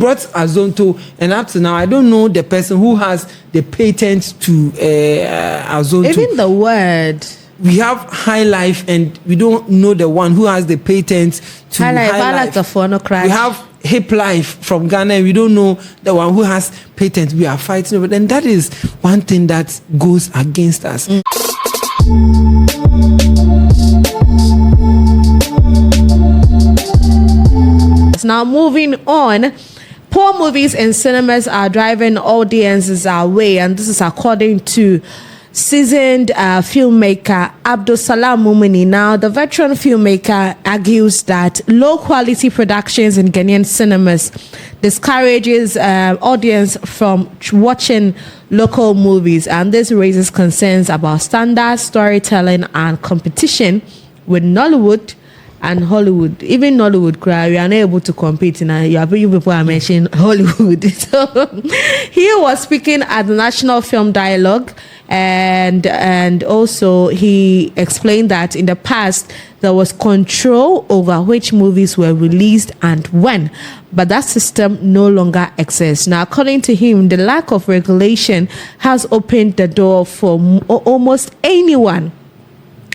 brought Azonto, and up to now, I don't know the person who has the patent to Azonto. Even the word. We have High Life, and we don't know the one who has the patent to High Life. We have Hip Life from Ghana, and we don't know the one who has patent. We are fighting over it, and that is one thing that goes against us. Now moving on, poor movies in cinemas are driving audiences away, and this is according to seasoned filmmaker Abdul Salam Mumuni. Now, the veteran filmmaker argues that low-quality productions in Ghanaian cinemas discourages audience from watching local movies, and this raises concerns about standard storytelling and competition with Nollywood and Hollywood. Even Nollywood, we are not able to compete. Now, you people are mentioning Hollywood. So he was speaking at the National Film Dialogue, and also he explained that in the past there was control over which movies were released and when, but that system no longer exists. Now, according to him, the lack of regulation has opened the door for almost anyone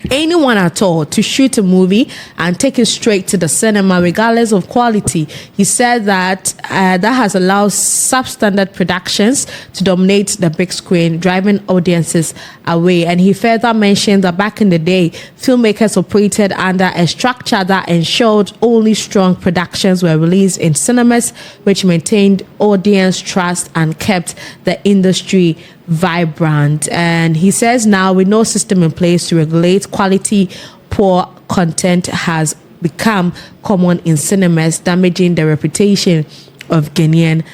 at all to shoot a movie and take it straight to the cinema regardless of quality. He said that that has allowed substandard productions to dominate the big screen, driving audiences away. And he further mentioned that back in the day, filmmakers operated under a structure that ensured only strong productions were released in cinemas, which maintained audience trust and kept the industry vibrant. And he says now, with no system in place to regulate quality, poor content has become common in cinemas, damaging the reputation of Ghanaian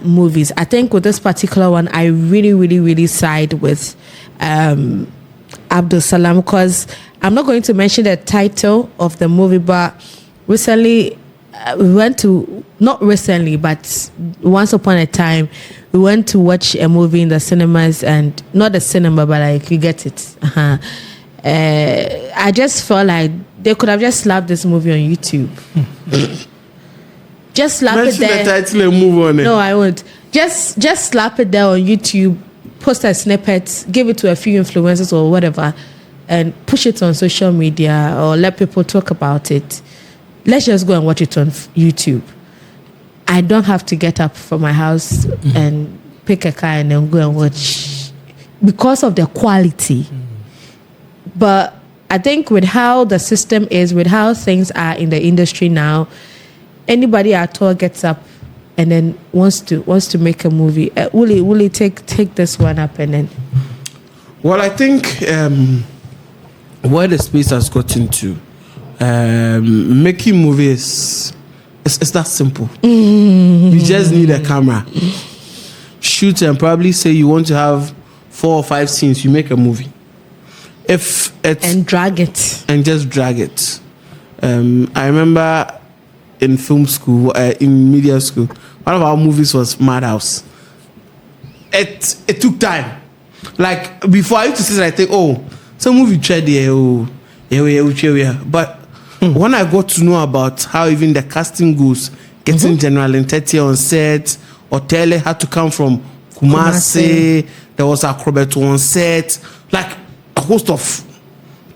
movies. I think with this particular one, I really side with Abdul Salam, because I'm not going to mention the title of the movie, but recently we went to, not recently, but once upon a time, we went to watch a movie in the cinemas, and not the cinema, but like, you get it. I just felt like they could have just slapped this movie on YouTube. Just slap it there. The title and move on it. No, I won't. Just slap it there on YouTube, post a snippet, give it to a few influencers or whatever, and push it on social media or let people talk about it. Let's just go and watch it on YouTube. I don't have to get up from my house and pick a car and then go and watch because of the quality. But I think with how the system is, with how things are in the industry now, anybody at all gets up and then wants to make a movie. Will he take this one up and then? Well, I think where the space has gotten to, making movies, it's that simple. You just need a camera, shoot, and probably say you want to have 4 or 5 scenes. You make a movie. And drag it. And just drag it. I remember in film school, in media school, one of our movies was Madhouse. It took time. Like, before I used to sit and I think, some movie tried there, but when I got to know about how even the casting goes, getting General Ntete on set, Otele had to come from Kumasi, there was Acrobat on set, like a host of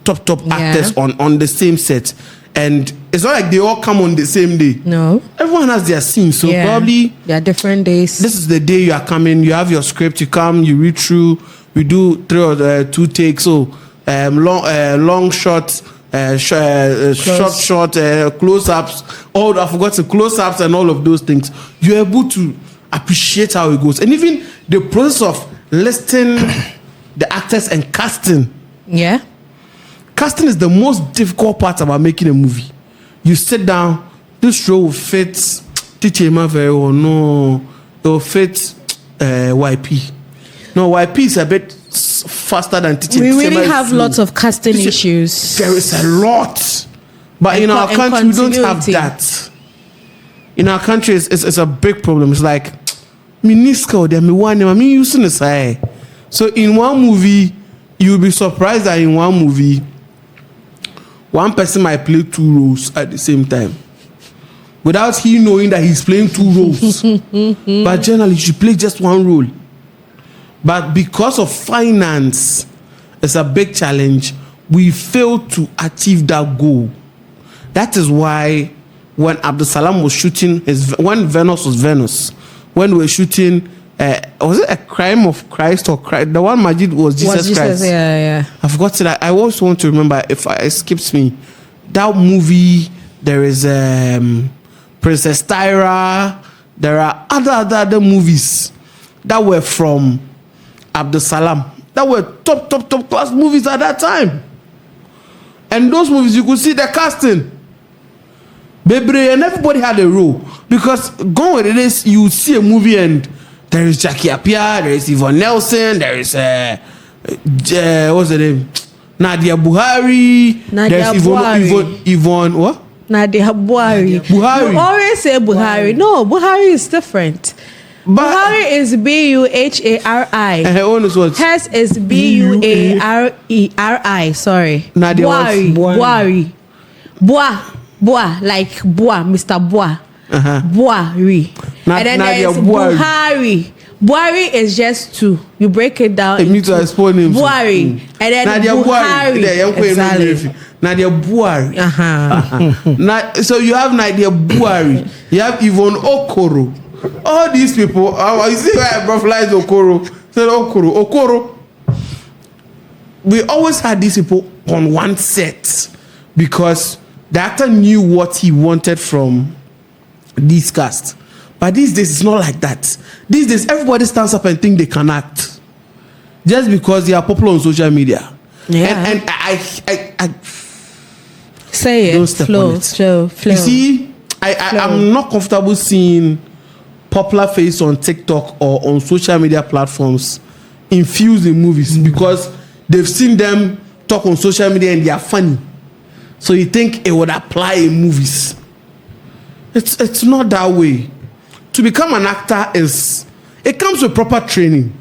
top actors on the same set. And it's not like they all come on the same day. No. Everyone has their scene. So probably there are different days. This is the day you are coming, you have your script, you come, you read through, we do 3 or 2 takes. So long shots, short close-ups, I forgot the close-ups and all of those things. You're able to appreciate how it goes. And even the process of listing the actors and casting. Yeah. Casting is the most difficult part about making a movie. You sit down, this role will fit Tichema very well. No, it will fit YP. No, YP is a bit faster than Tichema. We really have lots of casting issues. There is a lot. But in our country, we don't have that. In our country, it's a big problem. It's like, so in one movie, you'll be surprised that in one movie, one person might play 2 roles at the same time. without he knowing that he's playing 2 roles. But generally, you should play just 1 role. But because of finance, it's a big challenge. We fail to achieve that goal. That is why when Abdul Salam was shooting when Venus was Venus, when we were shooting, was it A Crime of Christ or Christ? The one Majid was Jesus Christ. Yeah. I forgot it. I always want to remember if it escapes me. That movie, there is Princess Tyra. There are other movies that were from Abdul Salam. That were top class movies at that time. And those movies, you could see the casting. Bebre, and everybody had a role. Because going with this, you see a movie and there is Jackie Appiah, there is Yvonne Nelson, there is what's the name? Nadia Buhari. There's Yvonne what? Nadia Buhari. Buhari. You always say Buhari. No, Buhari is different. Buhari is Buhari. And her own is what? Hers is Buareri. Sorry. Nadia Buhari. Boa, like Boa, Mr. Boa. Buhari. And then there is Buhari. Buhari is just 2. You break it down. It means to explain him. Buhari. And then Nadia Buhari. Exactly. Nadia Buhari. So you have Nadia Buhari. You have Yvonne Okoro. All these people, you see why I brutalized Okoro. Said Okoro. We always had these people on one set because the actor knew what he wanted from this cast. But these days, it's not like that. These days, everybody stands up and think they can act. Just because they are popular on social media. Yeah. And I say don't it. step Flow. on it. You see, I'm not comfortable seeing popular face on TikTok or on social media platforms infused in movies because they've seen them talk on social media and they are funny. So you think it would apply in movies. It's not that way. To become an actor it comes with proper training.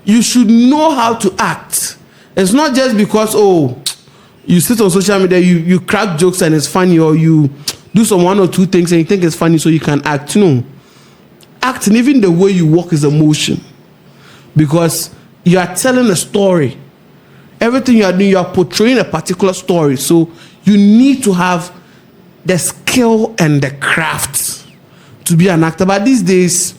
You should know how to act. It's not just because you sit on social media, you crack jokes and it's funny, or you do some 1 or 2 things and you think it's funny so you can act. No. Acting, even the way you walk is emotion. Because you are telling a story. Everything you are doing, you are portraying a particular story. So you need to have the skill and the craft to be an actor. But these days,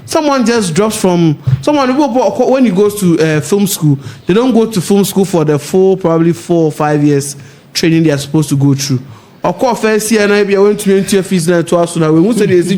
someone just drops from when he goes to film school, they don't go to film school for the full probably 4 or 5 years training they are supposed to go through. Of course, first year I went to enter fees now to us now. We say there's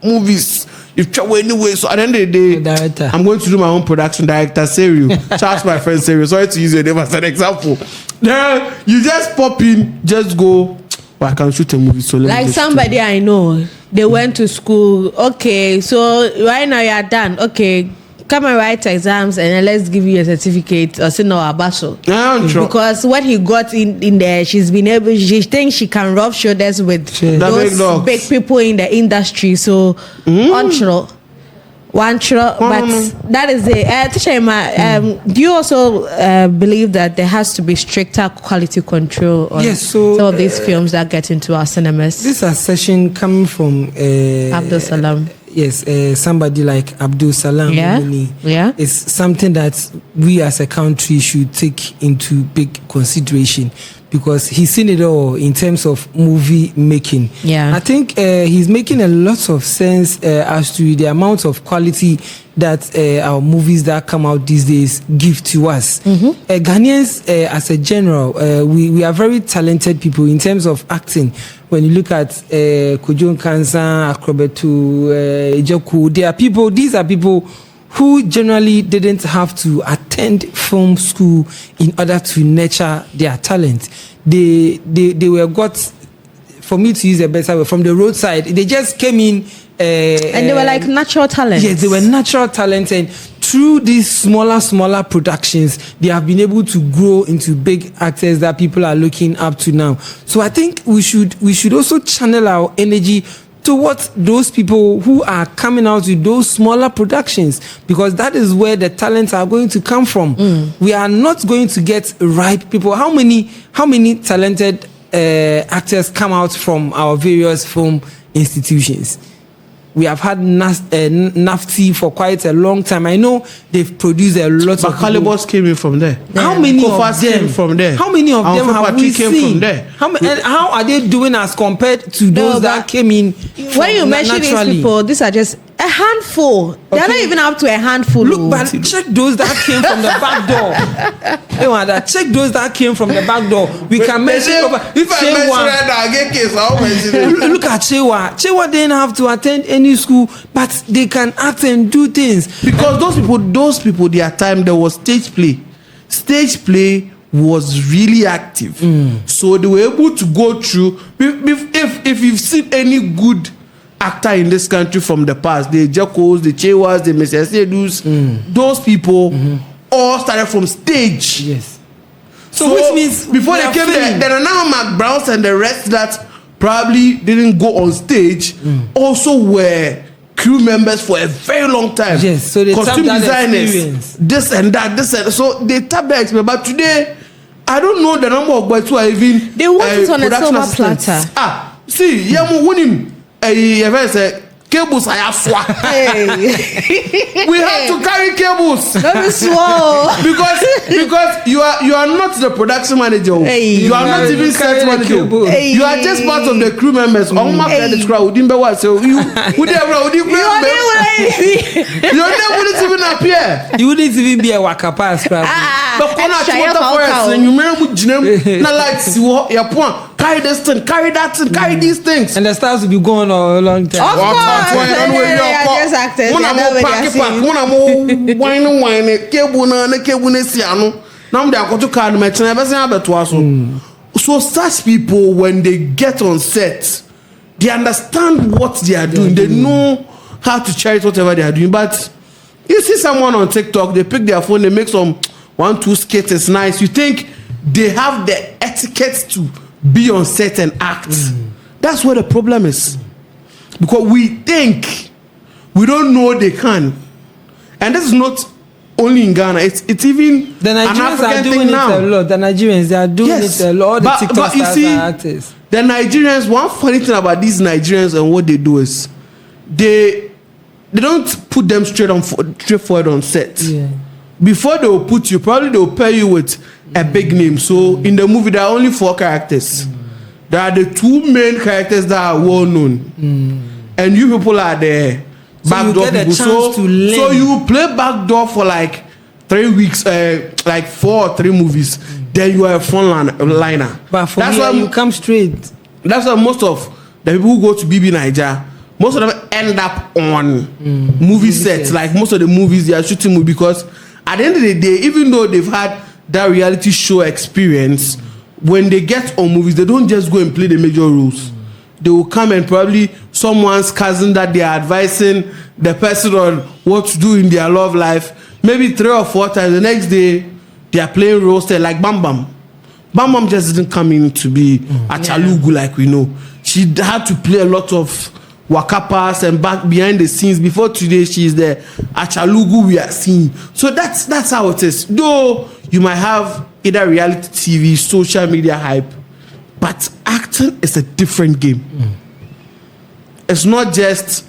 movies. If travel anyway, so at the end of the day, director. I'm going to do my own production director, Serio. Charles, my friend Serio. Sorry to use your name as an example. There, you just pop in, just go. I can shoot a movie. So like somebody I know, they went to school. Okay, so right now you are done. Okay, come and write exams and then let's give you a certificate or say no abaso. Because what he got in there, she thinks she can rub shoulders with those big people in the industry. So but that is it. Do you also believe that there has to be stricter quality control on some of these films that get into our cinemas? This is a session coming from Abdul Salam. Yes, somebody like Abdul Salam Mumuni. It's something that we as a country should take into big consideration because he's seen it all in terms of movie making. I think he's making a lot of sense as to the amount of quality that our movies that come out these days give to us. Ghanaians, as a general, we are very talented people in terms of acting. When you look at Kojo Kansan, Akrobetu, Ejoku, these are people who generally didn't have to attend film school in order to nurture their talent. They were got, for me to use a better word, from the roadside. They just came in. And they were like natural talent. Yes, they were natural talent, and through these smaller productions, they have been able to grow into big actors that people are looking up to now. So I think we should also channel our energy towards those people who are coming out with those smaller productions, because that is where the talents are going to come from. We are not going to get ripe people. How many talented actors come out from our various film institutions. We have had NAFTI for quite a long time. I know they've produced a lot of. Calibos came in from there. How many Kofas of them came from there? How many of them have we came seen? From there. How are they doing as compared to those that came in? When you mention these people, these are just a handful. Okay. They're not even up to a handful. Look, but check those that came from the back door. Check those that came from the back door. We can mention. If I mention that, I get case. I'll mention it. Look at Chewa. Chewa didn't have to attend any school, but they can act and do things. Because those people, their time there was stage play. Stage play was really active, so they were able to go through. If you've seen any good actor in this country from the past, the Jacos, the Chewas, the Mrs. Sedus, those people all started from stage. Yes. So which means before they came there are now Mark Browns and the rest that probably didn't go on stage also were crew members for a very long time. Yes, so they costume tapped that designers, experience. this and that, so they tapped that experience. But today, I don't know the number of boys who are even they want it on a silver platter. See, winning. Cables I have swap. We have to carry cables. because you are not the production manager. You are not even set manager. You are just part of the crew members. Your name wouldn't even appear. You wouldn't even be a wakapa scrap. Carry this thing, carry that thing, carry these things. And the stars will be going on a long time. Of course. So such people, when they get on set, they understand what they are doing. They know how to cherish whatever they are doing. But you see someone on TikTok, they pick their phone, they make some 1-2 skits, it's nice. You think they have the etiquette to be on set and act. That's where the problem is. Because we think we don't know they can. And this is not only in Ghana, it's even the Nigerians are doing it a lot. The Nigerians, they are doing it a lot. All the TikTok stars are artists. The Nigerians, one funny thing about these Nigerians and what they do is they don't put them straightforward on set. Yeah. Before they will put you, probably they will pair you with a big name. So in the movie, there are only 4 characters. There are the 2 main characters that are well known, and you people are the backdoor people. So you play backdoor for like 3 weeks, like 4 or 3 movies. Then you are a front liner. But for that's why you come straight. That's why most of the people who go to BB Niger, most of them end up on movie sets. Like most of the movies they are shooting because at the end of the day, even though they've had that reality show experience, when they get on movies, they don't just go and play the major roles. They will come and probably someone's cousin that they are advising the person on what to do in their love life. Maybe 3 or 4 times. The next day, they are playing roles there like Bam Bam. Bam Bam just didn't come in to be a chalugu like we know. She had to play a lot of wakapas and back behind the scenes. Before today, she is the achalugu we are seeing. So that's how it is. Though you might have either reality TV, social media hype, but acting is a different game. It's not just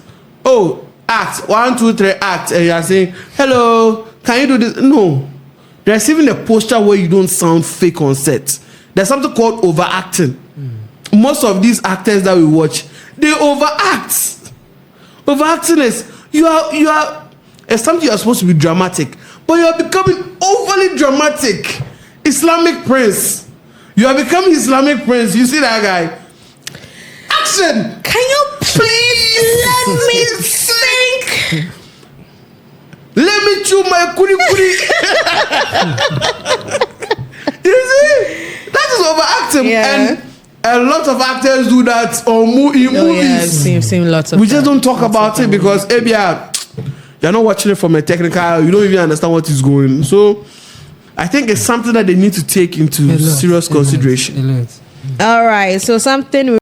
act 1, 2, 3 act and you are saying hello, can you do this? No, there's even a posture where you don't sound fake on set. There's something called overacting. Most of these actors that we watch, they overact. Overacting is you are it's something you are supposed to be dramatic, but you are becoming overly dramatic. Islamic prince. You are becoming Islamic prince. You see that guy? Action! Can you please let me think? Let me chew my kuri kuri. You see? That is overacting. Yeah. And a lot of actors do that in movies. Yeah, I've seen lots of we just don't talk about it because you're not watching it from a technical, you don't even understand what is going on. So I think it's something that they need to take into serious consideration. All right, so something